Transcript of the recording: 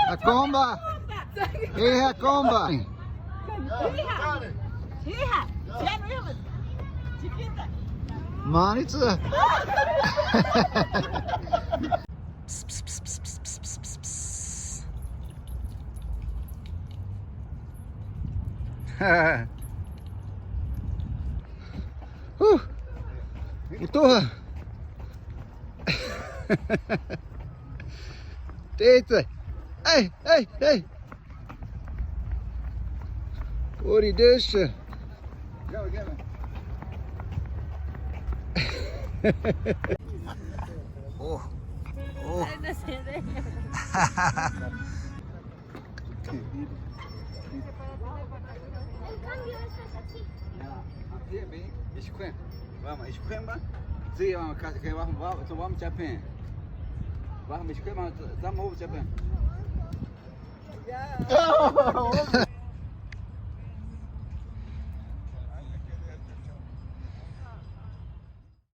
A comba. É a comba. Manitsa. Ito ha. Tete. Hey, hey, hey. What do you do, sir? Go, get me. Oh. Oh. Esquema. Vamos, esquema. Sim, vamos, vamos, Japão. Vamos, esquema, vamos, Japão.